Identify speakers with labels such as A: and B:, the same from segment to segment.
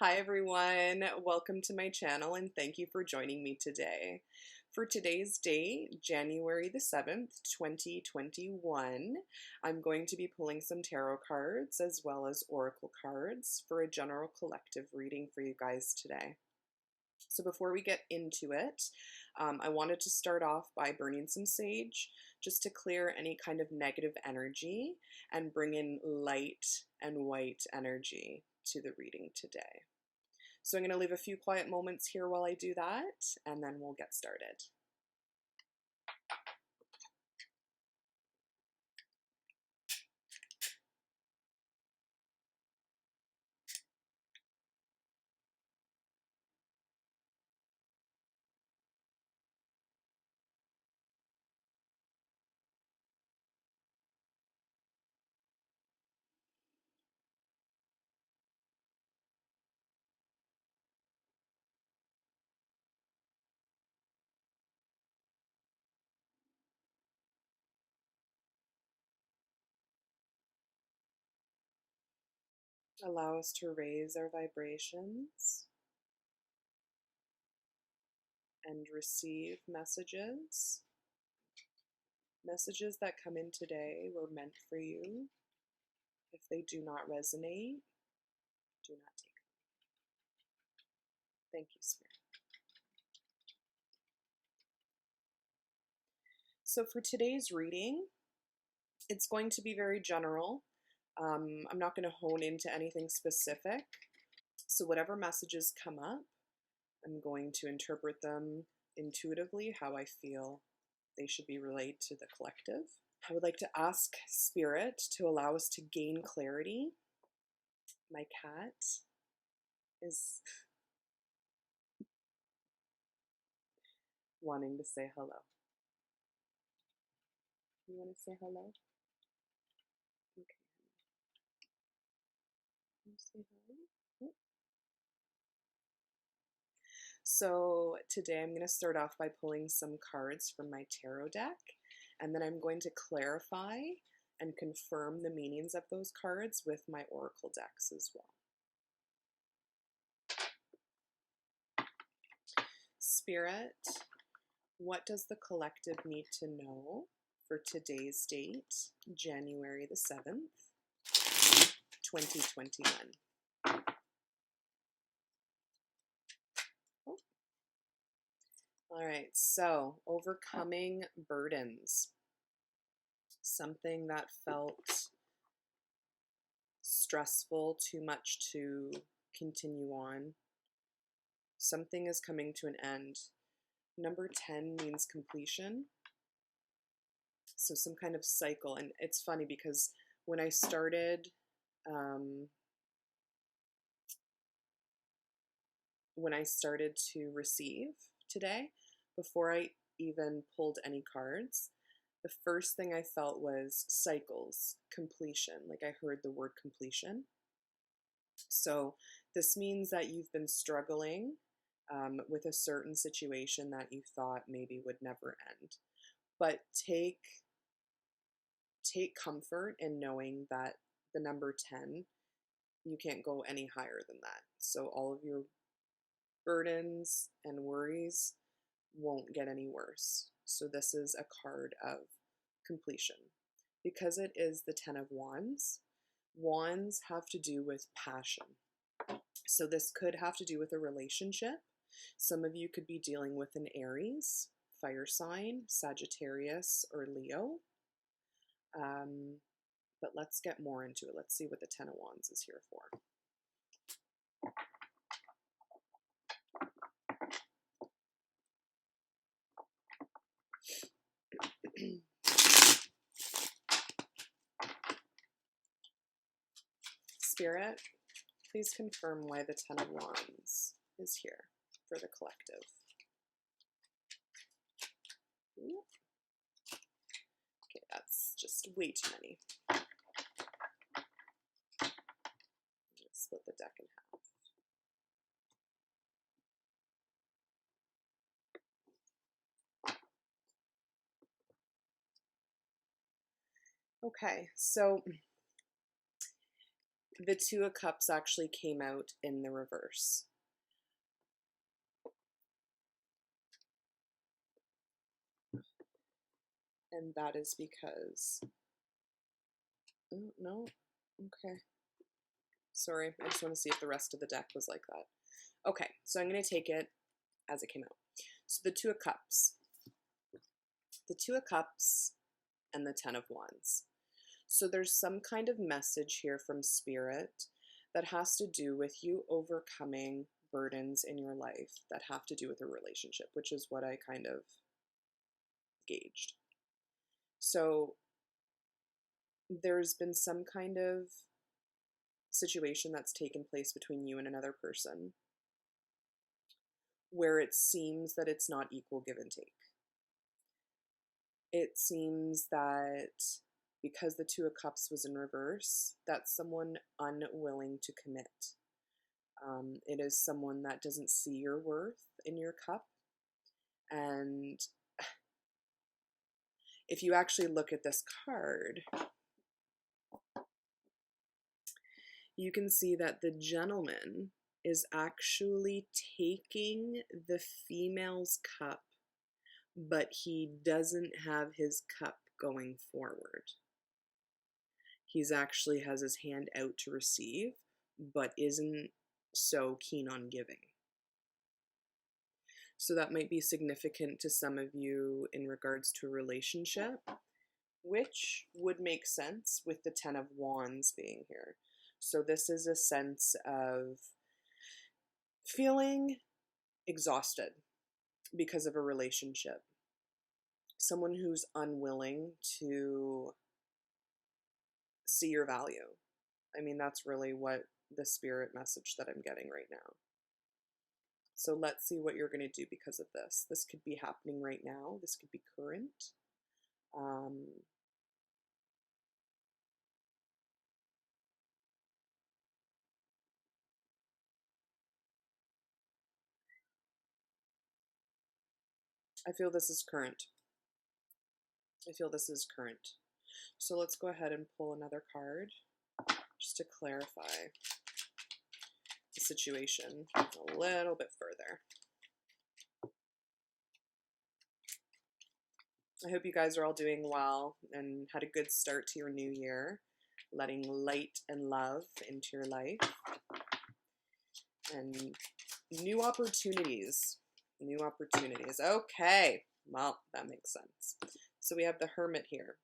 A: Hi everyone, welcome to my channel and thank you for joining me today. For today's date, January the 7th, 2021, I'm going to be pulling some tarot cards as well as oracle cards for a general collective reading for you guys today. So before we get into it, I wanted to start off by burning some sage just to clear any kind of negative energy and bring in light and white energy to the reading today. So I'm going to leave a few quiet moments here while I do that, and then we'll get started. Allow us to raise our vibrations and receive messages. Messages that come in today were meant for you. If they do not resonate, do not take them. Thank you, Spirit. So for today's reading, it's going to be very general. I'm not going to hone into anything specific. So whatever messages come up, I'm going to interpret them intuitively how I feel they should be relayed to the collective. I would like to ask Spirit to allow us to gain clarity. My cat is wanting to say hello. You want to say hello? Okay. Can you say hi? So today I'm going to start off by pulling some cards from my tarot deck, and then I'm going to clarify and confirm the meanings of those cards with my oracle decks as well. Spirit, what does the collective need to know for today's date, January the 7th, 2021? Oh. All right, so overcoming burdens. Something that felt stressful, too much to continue on. Something is coming to an end. Number 10 means completion. So some kind of cycle. And it's funny because when I started to receive today, before I even pulled any cards, the first thing I felt was cycles, completion. Like I heard the word completion. So this means that you've been struggling with a certain situation that you thought maybe would never end. But take comfort in knowing that the number 10, you can't go any higher than that. So all of your burdens and worries won't get any worse. So this is a card of completion. Because it is the 10 of Wands, Wands have to do with passion. So this could have to do with a relationship. Some of you could be dealing with an Aries, fire sign, Sagittarius, or Leo. But let's get more into it. Let's see what the 10 of Wands is here for. Spirit, please confirm why the 10 of Wands is here for the collective. Ooh. Okay, that's just way too many. Split the deck in half. Okay, so The Two of Cups actually came out in the reverse. And that is because, oh, no, okay. Sorry, I just want to see if the rest of the deck was like that. Okay, so I'm going to take it as it came out. So the Two of Cups. The Two of Cups and the Ten of Wands. So there's some kind of message here from Spirit that has to do with you overcoming burdens in your life that have to do with a relationship, which is what I kind of gauged. So there's been some kind of situation that's taken place between you and another person where it seems that it's not equal give and take. It seems that because the Two of Cups was in reverse, that's someone unwilling to commit. It is someone that doesn't see your worth in your cup. And if you actually look at this card, you can see that the gentleman is actually taking the female's cup, but he doesn't have his cup going forward. He's actually has his hand out to receive, but isn't so keen on giving. So that might be significant to some of you in regards to a relationship, which would make sense with the Ten of Wands being here. So this is a sense of feeling exhausted because of a relationship. Someone who's unwilling to see your value. I mean, that's really what the spirit message that I'm getting right now. So let's see what you're going to do because of this. This could be happening right now. This could be current. I feel this is current. I feel this is current. So let's go ahead and pull another card just to clarify the situation a little bit further. I hope you guys are all doing well and had a good start to your new year, letting light and love into your life and new opportunities. New opportunities. Okay, well, that makes sense. So we have the Hermit here.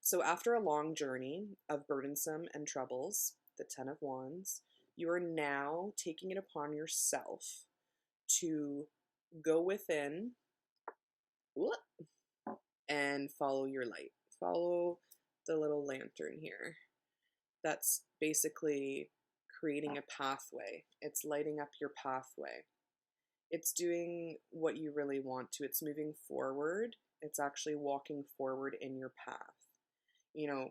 A: So after a long journey of burdensome and troubles, the Ten of Wands, you are now taking it upon yourself to go within and follow your light. Follow the little lantern here. That's basically creating a pathway. It's lighting up your pathway. It's doing what you really want to. It's moving forward. It's actually walking forward in your path. You know,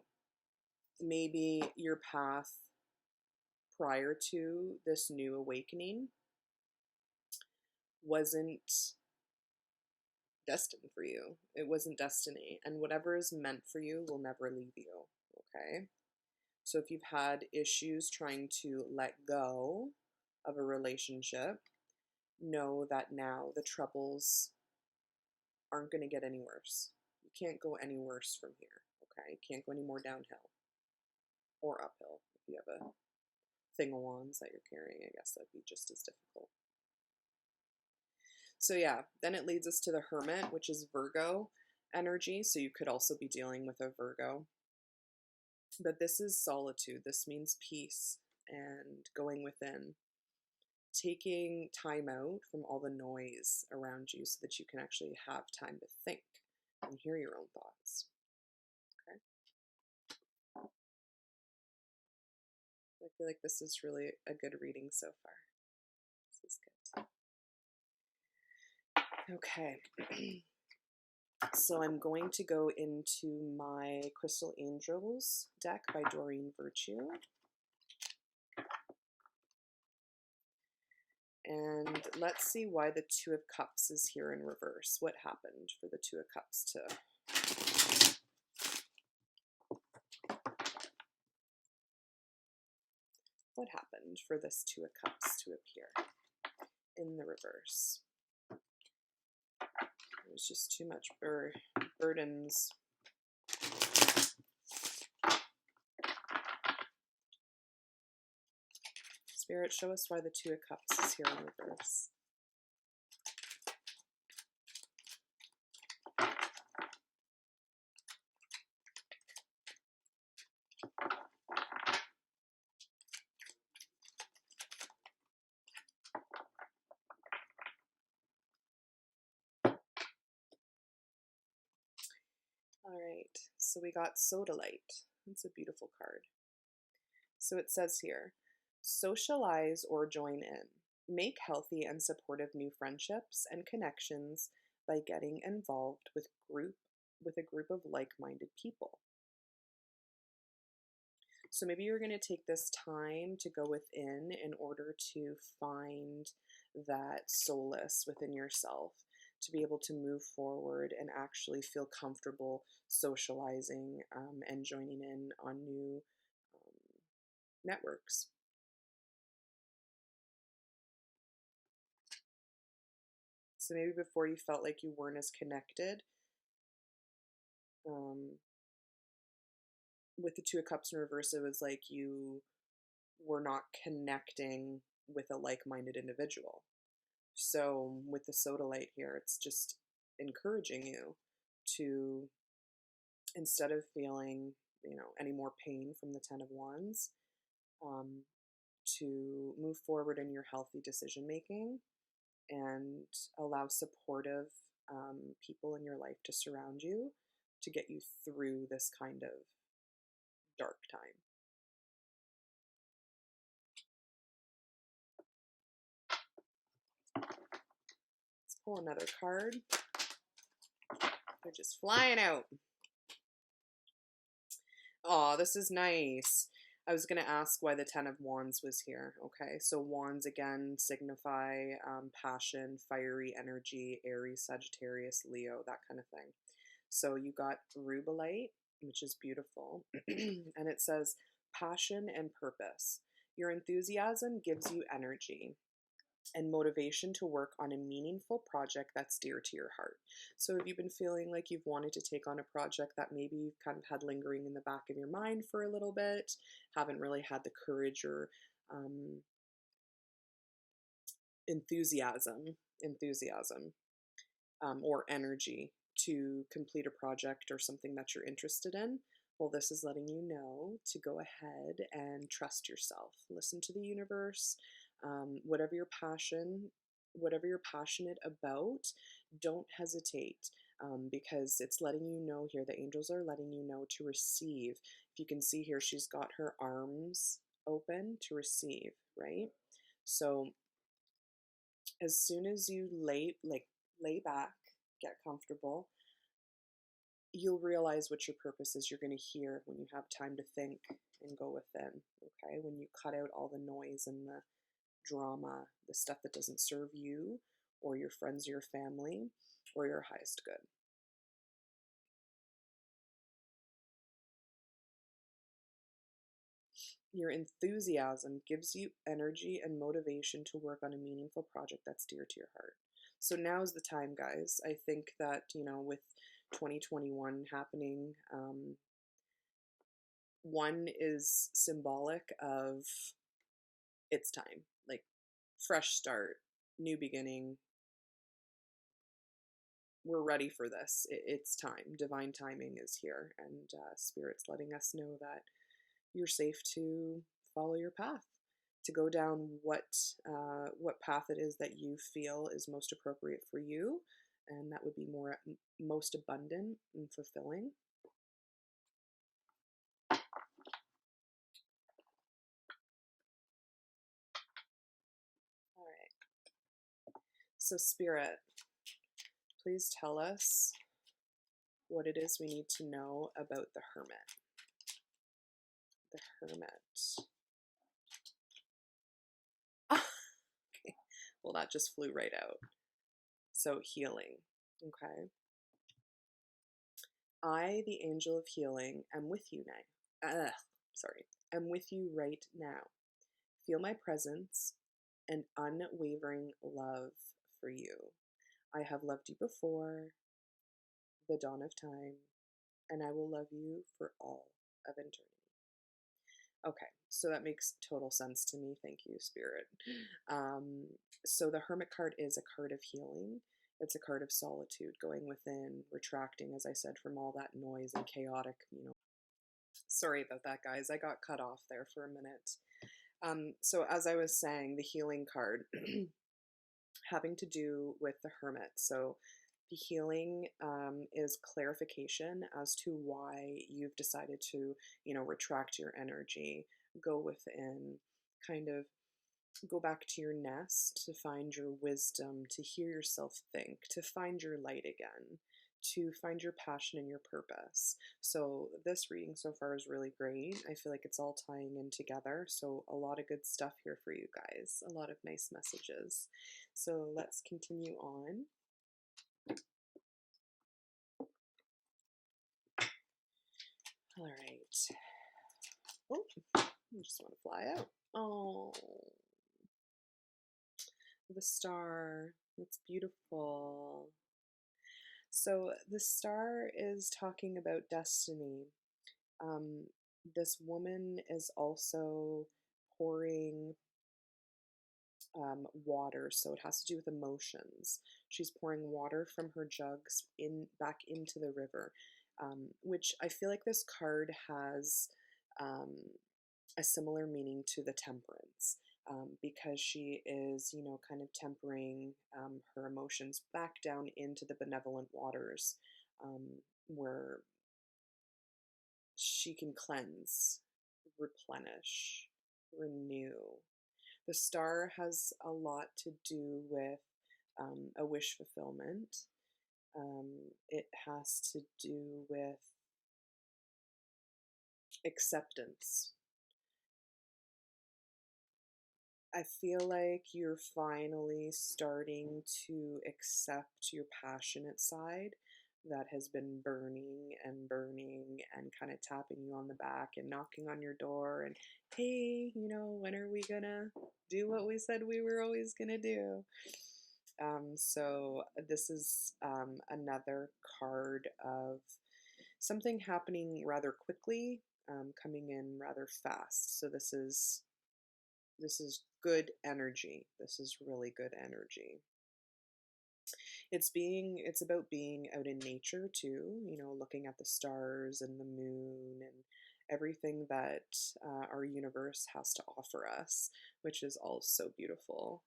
A: maybe your path prior to this new awakening wasn't destined for you. It wasn't destiny. And whatever is meant for you will never leave you. Okay? So if you've had issues trying to let go of a relationship, know that now the troubles aren't going to get any worse. You can't go any worse from here. Okay? You can't go any more downhill or uphill. If you have a thing of wands that you're carrying, I guess that'd be just as difficult. So yeah, then it leads us to the Hermit, which is Virgo energy. So you could also be dealing with a Virgo. But this is solitude. This means peace and going within. Taking time out from all the noise around you so that you can actually have time to think and hear your own thoughts. Okay? I feel like this is really a good reading so far. This is good. Okay. So I'm going to go into my Crystal Angels deck by Doreen Virtue. And let's see why the Two of Cups is here in reverse. What happened for the Two of Cups to What happened for this Two of Cups to appear in the reverse? There's just too much burdens. Spirit, show us why the Two of Cups is here in reverse. All right, so we got Sodalite. That's a beautiful card. So it says here, socialize or join in. Make healthy and supportive new friendships and connections by getting involved with a group of like-minded people. So maybe you're going to take this time to go within in order to find that solace within yourself, to be able to move forward and actually feel comfortable socializing and joining in on new networks. So maybe before you felt like you weren't as connected, with the Two of Cups in reverse, it was like you were not connecting with a like-minded individual. So with the Sodalite here, it's just encouraging you to, instead of feeling, any more pain from the Ten of Wands, to move forward in your healthy decision making and allow supportive people in your life to surround you to get you through this kind of dark time. Let's pull another card. They're just flying out. Oh, this is nice. I was going to ask why the Ten of Wands was here. Okay, so Wands again signify passion, fiery energy, Aries, Sagittarius, Leo, that kind of thing. So you got Rubellite, which is beautiful, and it says passion and purpose. Your enthusiasm gives you energy and motivation to work on a meaningful project that's dear to your heart. So if you've been feeling like you've wanted to take on a project that maybe you've kind of had lingering in the back of your mind for a little bit, haven't really had the courage or enthusiasm or energy to complete a project or something that you're interested in, well, this is letting you know to go ahead and trust yourself. Listen to the universe. Whatever you're passionate about, don't hesitate, because it's letting you know here, the angels are letting you know to receive. If you can see here, she's got her arms open to receive, right? So as soon as you lay back, get comfortable, you'll realize what your purpose is. You're going to hear when you have time to think and go within, okay? When you cut out all the noise and the drama, the stuff that doesn't serve you or your friends or your family or your highest good. Your enthusiasm gives you energy and motivation to work on a meaningful project that's dear to your heart. So now's the time, guys. I think that, with 2021 happening, one is symbolic of it's time, like fresh start, new beginning. We're ready for this. It's time. Divine timing is here, and Spirit's letting us know that you're safe to follow your path, to go down what path it is that you feel is most appropriate for you, and that would be most abundant and fulfilling. All right. So Spirit, please tell us what it is we need to know about the Hermit. The Hermit. Okay. Well, that just flew right out. So healing. Okay. I, the angel of healing, am with you now. I'm with you right now. Feel my presence and unwavering love for you. I have loved you before the dawn of time, and I will love you for all of eternity. Okay, so that makes total sense to me. Thank you, Spirit. Um, so the Hermit card is a card of healing. It's a card of solitude, going within, retracting, as I said, from all that noise and chaotic, Sorry about that, guys. I got cut off there for a minute. So as I was saying, the healing card having to do with the Hermit. So the healing is clarification as to why you've decided to, retract your energy, go within, kind of go back to your nest to find your wisdom, to hear yourself think, to find your light again, to find your passion and your purpose. So this reading so far is really great. I feel like it's all tying in together. So a lot of good stuff here for you guys, a lot of nice messages. So let's continue on. All right. Oh, I just want to fly out. Oh, the star. That's beautiful. So the star is talking about destiny. Um, this woman is also pouring water, so it has to do with emotions. She's pouring water from her jugs back into the river, which I feel like this card has um, a similar meaning to the Temperance. Because she is, kind of tempering her emotions back down into the benevolent waters, where she can cleanse, replenish, renew. The star has a lot to do with a wish fulfillment. It has to do with acceptance. I feel like you're finally starting to accept your passionate side that has been burning and kind of tapping you on the back and knocking on your door and, hey, when are we gonna do what we said we were always gonna do? So this is another card of something happening rather quickly, coming in rather fast. So this is good energy. This is really good energy. It's about being out in nature too, looking at the stars and the moon and everything that our universe has to offer us, which is also beautiful.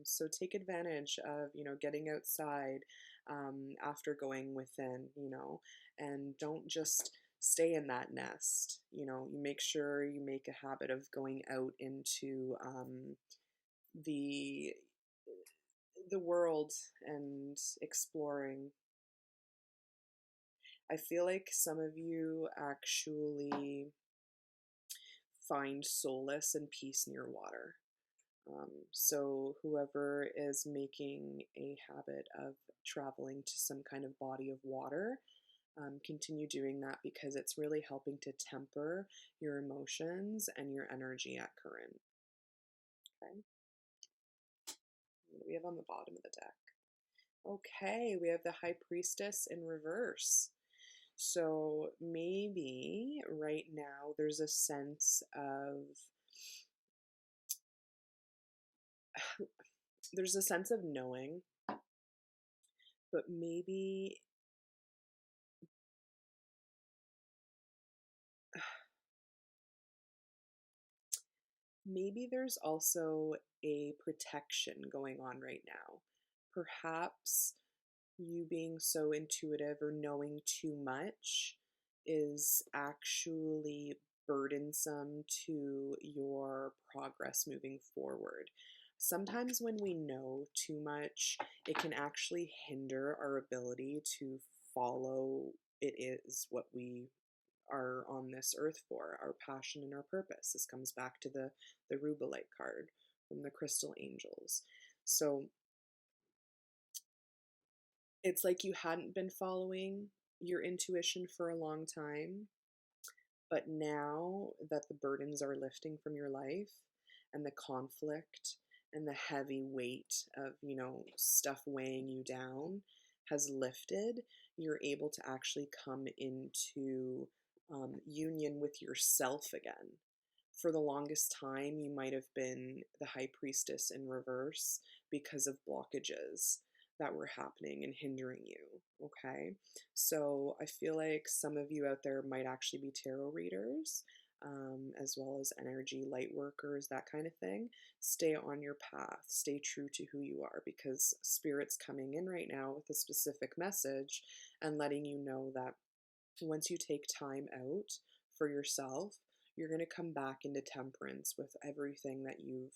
A: So take advantage of, getting outside after going within, and don't just stay in that nest. You make sure you make a habit of going out into the the world and exploring. I feel like some of you actually find solace and peace near water. So whoever is making a habit of traveling to some kind of body of water, continue doing that because it's really helping to temper your emotions and your energy at current. Okay. What do we have on the bottom of the deck? Okay, we have the High Priestess in reverse. So maybe right now there's a sense of knowing, but maybe there's also a protection going on right now. Perhaps you being so intuitive or knowing too much is actually burdensome to your progress moving forward. Sometimes when we know too much, it can actually hinder our ability to follow it is what we are on this earth for, our passion and our purpose. This comes back to the Rubellite card from the Crystal Angels. So it's like you hadn't been following your intuition for a long time, but now that the burdens are lifting from your life, and the conflict and the heavy weight of, stuff weighing you down has lifted, you're able to actually come into union with yourself again. For the longest time, you might have been the high priestess in reverse because of blockages that were happening and hindering you. Okay, so I feel like some of you out there might actually be tarot readers, as well as energy light workers, that kind of thing. Stay on your path, stay true to who you are, because Spirit's coming in right now with a specific message and letting you know that once you take time out for yourself, you're going to come back into temperance with everything that you've,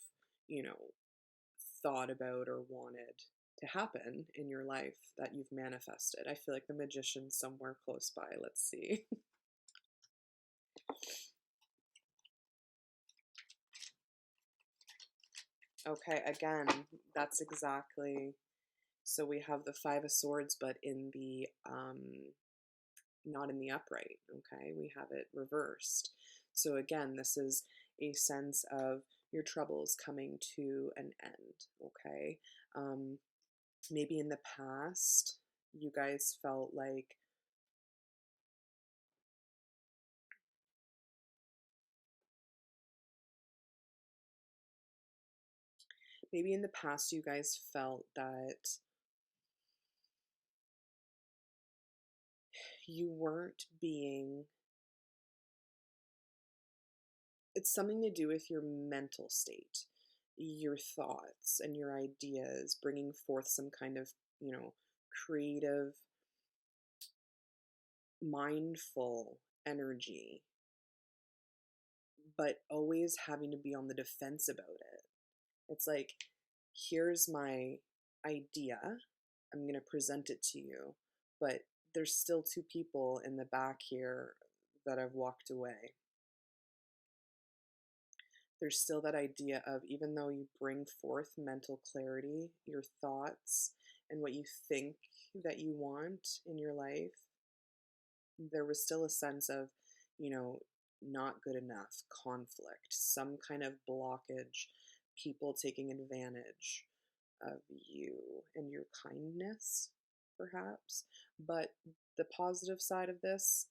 A: thought about or wanted to happen in your life that you've manifested. I feel like the magician's somewhere close by. Let's see. Okay, again, that's exactly. So we have the Five of Swords, but in the not in the upright. Okay, we have it reversed. So again, this is a sense of your troubles coming to an end. Okay, maybe in the past you guys felt like that you weren't being, it's something to do with your mental state, your thoughts and your ideas, bringing forth some kind of, creative, mindful energy, but always having to be on the defense about it. It's like, here's my idea, I'm going to present it to you, but there's still two people in the back here that have walked away. There's still that idea of, even though you bring forth mental clarity, your thoughts, and what you think that you want in your life, there was still a sense of, not good enough, conflict, some kind of blockage, people taking advantage of you and your kindness, perhaps. But the positive side of this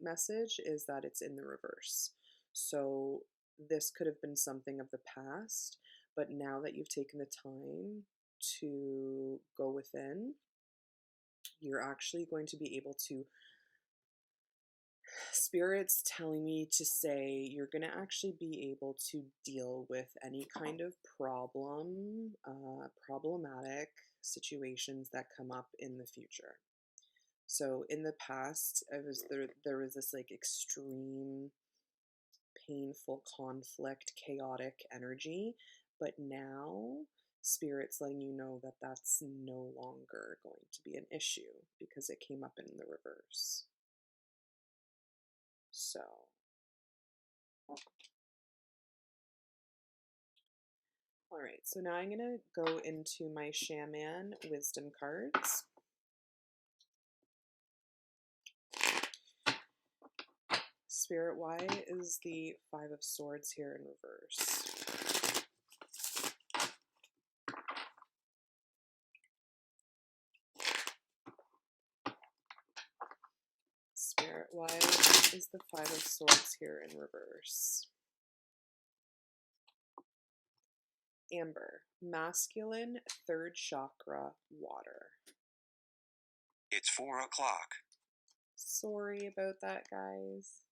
A: message is that it's in the reverse. So this could have been something of the past, but now that you've taken the time to go within, you're actually going to be able to, Spirit's telling me to say you're going to actually be able to deal with any kind of problematic situations that come up in the future. So in the past, there was this like extreme, painful conflict, chaotic energy, but now Spirit's letting you know that that's no longer going to be an issue because it came up in the reverse. So, all right, so now I'm going to go into my Shaman Wisdom cards. Spirit, why is the Five of Swords here in reverse? Spirit, why is the Five of Swords here in reverse? Amber, masculine, third chakra, water.
B: It's 4 o'clock.
A: Sorry about that, guys.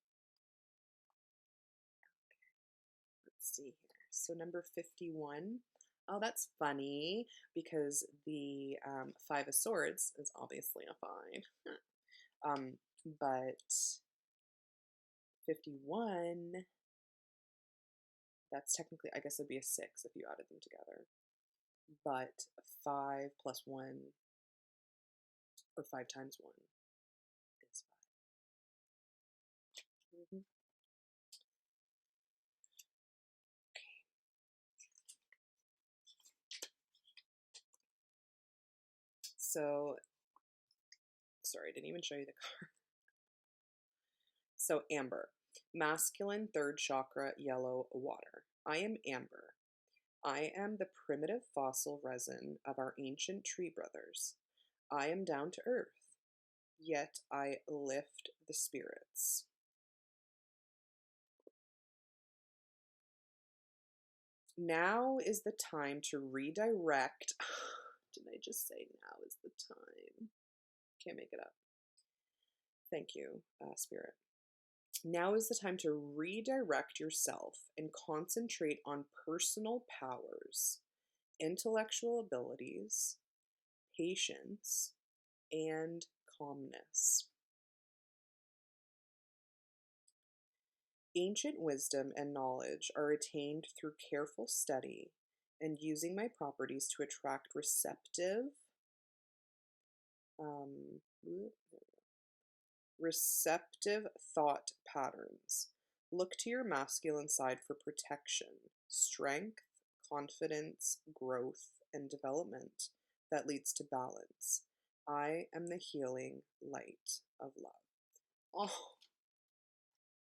A: Let's see here. So number 51. Oh, that's funny because the Five of Swords is obviously a 5. But 51, that's technically, I guess it'd be a 6 if you added them together. But 5 plus 1, or 5 times 1 is 5. So, sorry, I didn't even show you the card. So Amber, Masculine third chakra, yellow water. I am amber. I am the primitive fossil resin of our ancient tree brothers. I am down to earth, yet I lift the spirits. Now is the time to redirect. Did I just say now is the time? Can't make it up. Thank you, Spirit. Now is the time to redirect yourself and concentrate on personal powers, intellectual abilities, patience, and calmness. Ancient wisdom and knowledge are attained through careful study and using my properties to attract receptive thought patterns. Look to your masculine side for protection, strength, confidence, growth, and development that leads to balance. I am the healing light of love. Oh,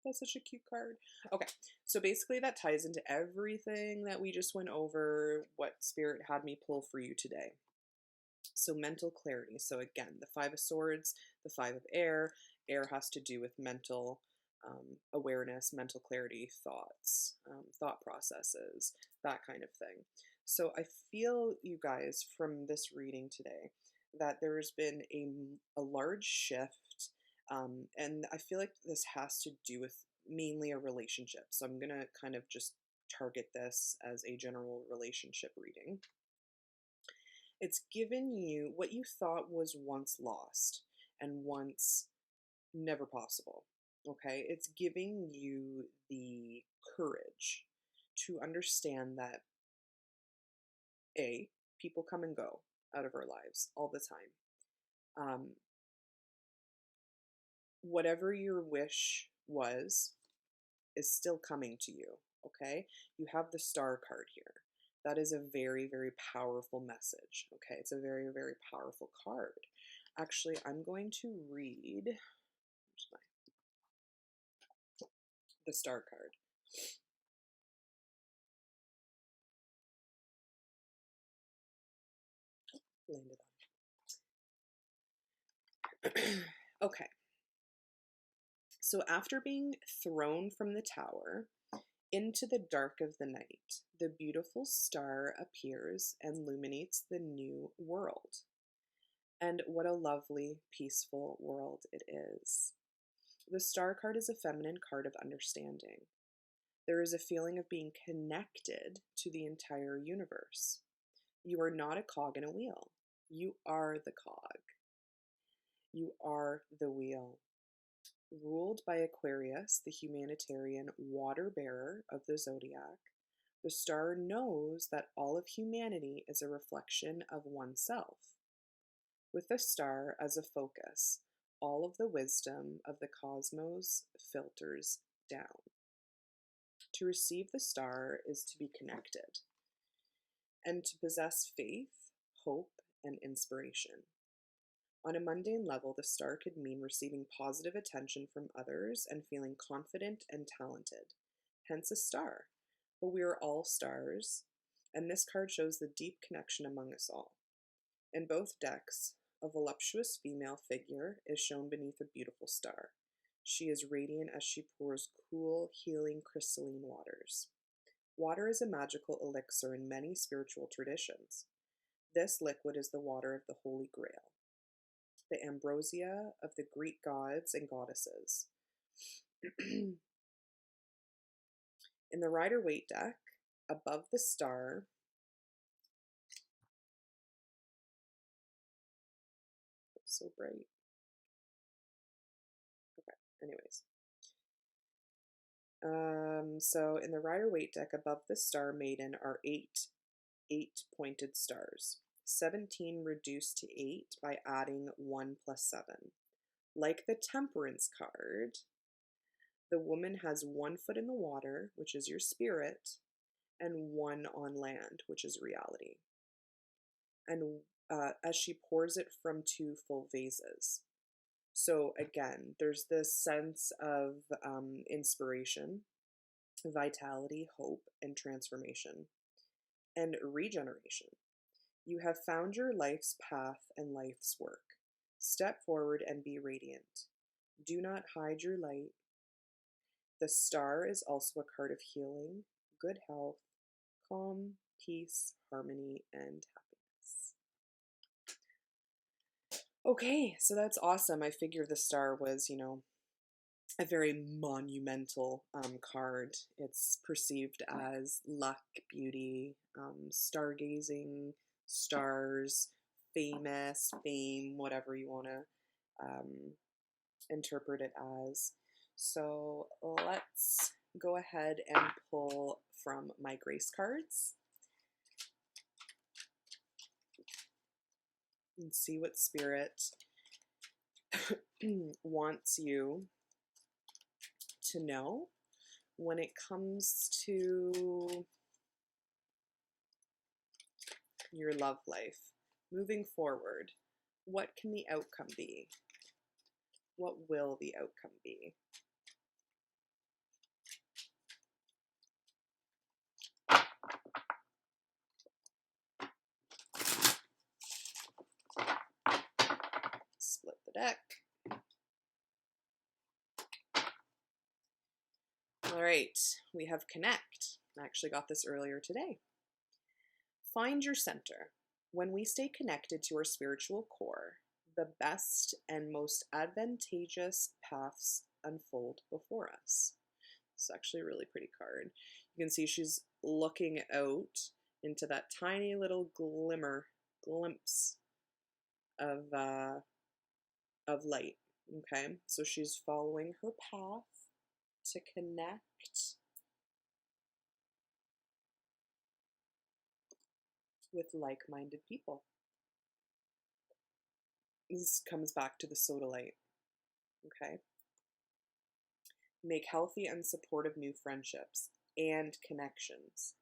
A: that's such a cute card. Okay, so basically that ties into everything that we just went over, what Spirit had me pull for you today. So mental clarity. So again, the Five of Swords, the Five of Air. Air has to do with mental awareness, mental clarity, thoughts, thought processes, that kind of thing. So I feel, you guys, from this reading today, that there's been a large shift, and I feel like this has to do with mainly a relationship. So I'm going to kind of just target this as a general relationship reading. It's given you what you thought was once lost and once never possible. Okay? It's giving you the courage to understand that people come and go out of our lives all the time. Whatever your wish was is still coming to you. Okay? You have the Star card here. That is a very, very powerful message. Okay? It's a very, very powerful card. Actually, I'm going to read the Star card. Landed on. Okay. So after being thrown from the tower into the dark of the night, the beautiful star appears and illuminates the new world. And what a lovely, peaceful world it is. The Star card is a feminine card of understanding. There is a feeling of being connected to the entire universe. You are not a cog in a wheel. You are the cog. You are the wheel. Ruled by Aquarius, the humanitarian water bearer of the zodiac, the star knows that all of humanity is a reflection of oneself. With the star as a focus, all of the wisdom of the cosmos filters down. To receive the star is to be connected, and to possess faith, hope, and inspiration. On a mundane level, the star could mean receiving positive attention from others and feeling confident and talented, hence a star. But we are all stars, and this card shows the deep connection among us all. In both decks, a voluptuous female figure is shown beneath a beautiful star. She is radiant as she pours cool, healing, crystalline waters. Water is a magical elixir in many spiritual traditions. This liquid is the water of the Holy Grail, the ambrosia of the Greek gods and goddesses. In the Rider-Waite deck, above the star, it's so bright. Okay, anyways. So in the Rider-Waite deck, above the Star Maiden are eight pointed stars. 17 reduced to 8 by adding 1 plus 7. Like the Temperance card, the woman has 1 foot in the water, which is your spirit, and 1 on land, which is reality. And as she pours it from 2 full vases. So again, there's this sense of inspiration, vitality, hope, and transformation, and regeneration. You have found your life's path and life's work. Step forward and be radiant. Do not hide your light. The star is also a card of healing, good health, calm, peace, harmony, and happiness. Okay, so that's awesome. I figured the star was, a very monumental card. It's perceived as luck, beauty, stargazing, stars, famous, fame, whatever you want to interpret it as. So let's go ahead and pull from my Grace cards and see what Spirit wants you to know when it comes to your love life. Moving forward, what can the outcome be? What will the outcome be? Split the deck. All right, we have connect. I actually got this earlier today. Find your center. When we stay connected to our spiritual core, the best and most advantageous paths unfold before us. It's actually a really pretty card. You can see she's looking out into that tiny little glimpse of light. Okay, so she's following her path to connect with like-minded people. This comes back to the sodalite. Okay, make healthy and supportive new friendships and connections.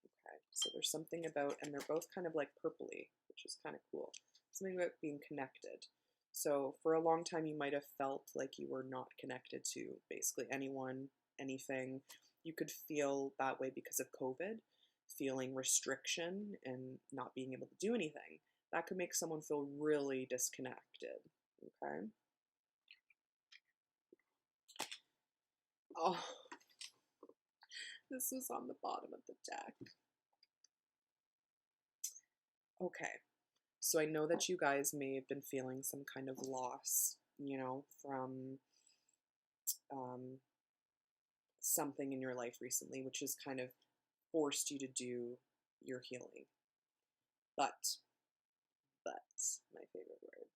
A: Okay, so there's something about, and they're both kind of like purpley, which is kind of cool. Something about being connected. So for a long time, you might have felt like you were not connected to basically anyone, anything. You could feel that way because of COVID, feeling restriction and not being able to do anything. That could make someone feel really disconnected. Okay. Oh, this is on the bottom of the deck. Okay. So I know that you guys may have been feeling some kind of loss, from something in your life recently, which has kind of forced you to do your healing. But, my favorite word,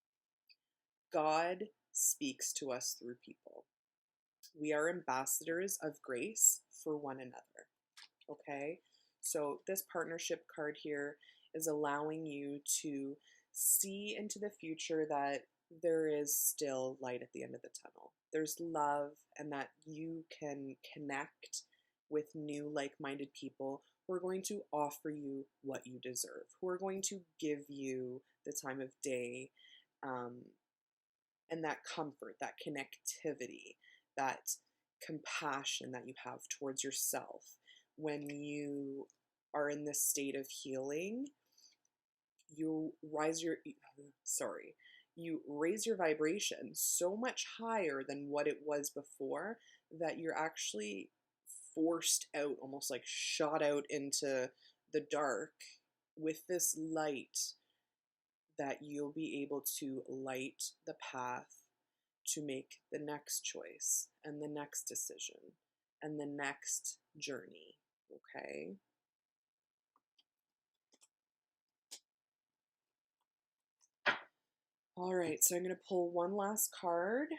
A: God speaks to us through people. We are ambassadors of grace for one another. Okay? So this partnership card here is allowing you to see into the future that there is still light at the end of the tunnel. There's love, and that you can connect with new like-minded people who are going to offer you what you deserve, who are going to give you the time of day, and that comfort, that connectivity, that compassion that you have towards yourself. When you are in this state of healing, you raise your vibration so much higher than what it was before that you're actually forced out, almost like shot out into the dark with this light, that you'll be able to light the path to make the next choice and the next decision and the next journey. Okay. All right, so I'm going to pull one last card,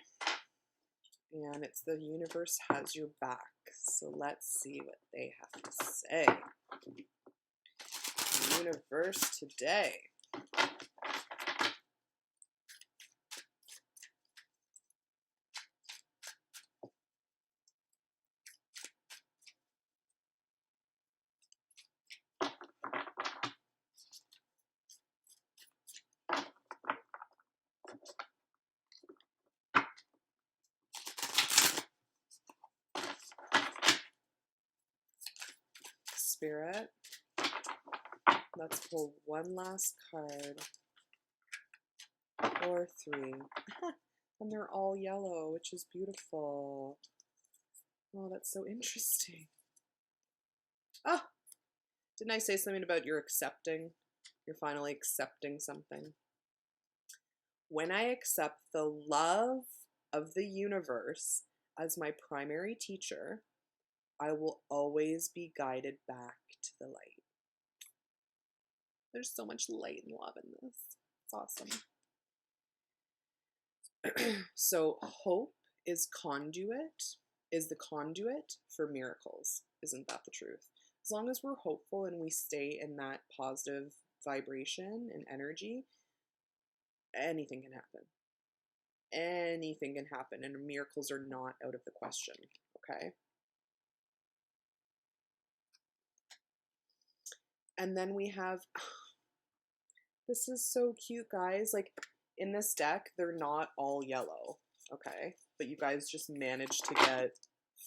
A: and it's the universe has your back. So let's see what they have to say. The universe today. Spirit. Let's pull one last card. Or three. And they're all yellow, which is beautiful. Oh, that's so interesting. Ah! Didn't I say something about you're accepting? You're finally accepting something. When I accept the love of the universe as my primary teacher, I will always be guided back to the light. There's so much light and love in this. It's awesome. So hope is the conduit for miracles. Isn't that the truth? As long as we're hopeful and we stay in that positive vibration and energy, anything can happen. Anything can happen, and miracles are not out of the question, okay? And then we have, this is so cute, guys. Like, in this deck, they're not all yellow, okay? But you guys just managed to get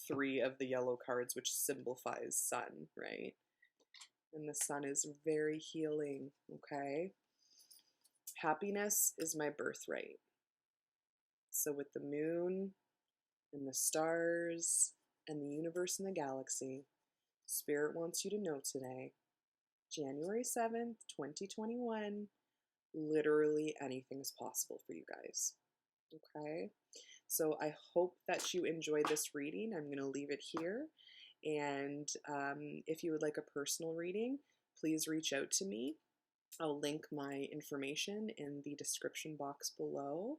A: 3 of the yellow cards, which signifies sun, right? And the sun is very healing, okay? Happiness is my birthright. So with the moon and the stars and the universe and the galaxy, Spirit wants you to know today, January 7th, 2021, literally anything is possible for you guys. Okay? So I hope that you enjoyed this reading. I'm going to leave it here. And if you would like a personal reading, please reach out to me. I'll link my information in the description box below.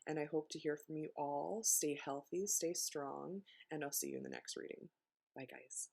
A: And I hope to hear from you all. Stay healthy, stay strong, and I'll see you in the next reading. Bye, guys.